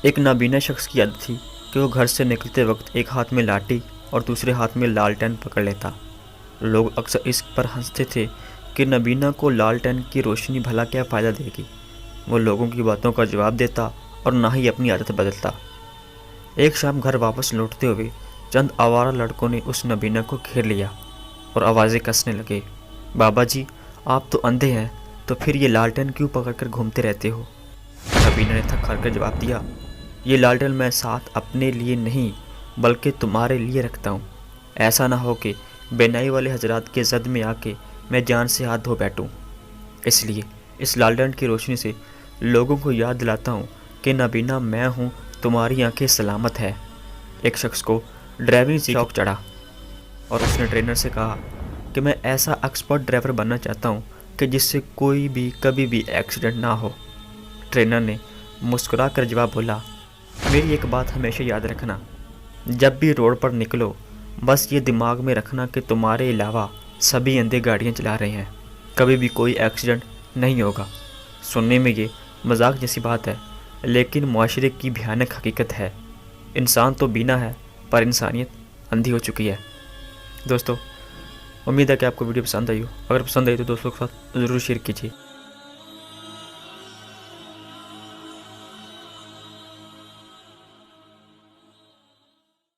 ایک نابینا شخص کی عادت تھی کہ وہ گھر سے نکلتے وقت ایک ہاتھ میں لاٹھی اور دوسرے ہاتھ میں لالٹین پکڑ لیتا۔ لوگ اکثر اس پر ہنستے تھے کہ نابینا کو لالٹین کی روشنی بھلا کیا فائدہ دے گی۔ وہ لوگوں کی باتوں کا جواب دیتا اور نہ ہی اپنی عادت بدلتا۔ ایک شام گھر واپس لوٹتے ہوئے چند آوارہ لڑکوں نے اس نابینا کو گھیر لیا اور آوازیں کسنے لگے، بابا جی آپ تو اندھے ہیں، تو پھر یہ لالٹین کیوں پکڑ کر گھومتے رہتے ہو؟ نابینا نے تھک ہار کر جواب دیا، یہ لالٹین میں ساتھ اپنے لیے نہیں بلکہ تمہارے لیے رکھتا ہوں، ایسا نہ ہو کہ بینائی والے حضرات کے زد میں آ کے میں جان سے ہاتھ دھو بیٹھوں۔ اس لیے اس لالٹین کی روشنی سے لوگوں کو یاد دلاتا ہوں کہ نابینا میں ہوں، تمہاری آنکھیں سلامت ہے۔ ایک شخص کو ڈرائیونگ شوق چڑھا اور اس نے ٹرینر سے کہا کہ میں ایسا ایکسپرٹ ڈرائیور بننا چاہتا ہوں کہ جس سے کوئی بھی کبھی بھی ایکسیڈنٹ نہ ہو۔ ٹرینر نے مسکرا کر جواب بولا، میری ایک بات ہمیشہ یاد رکھنا، جب بھی روڈ پر نکلو بس یہ دماغ میں رکھنا کہ تمہارے علاوہ سبھی اندھے گاڑیاں چلا رہے ہیں، کبھی بھی کوئی ایکسیڈنٹ نہیں ہوگا۔ سننے میں یہ مذاق جیسی بات ہے لیکن معاشرے کی بھیانک حقیقت ہے۔ انسان تو بینا ہے پر انسانیت اندھی ہو چکی ہے۔ دوستو امید ہے کہ آپ کو ویڈیو پسند آئی ہو، اگر پسند آئی تو دوستوں کے ساتھ ضرور شیئر کیجیے۔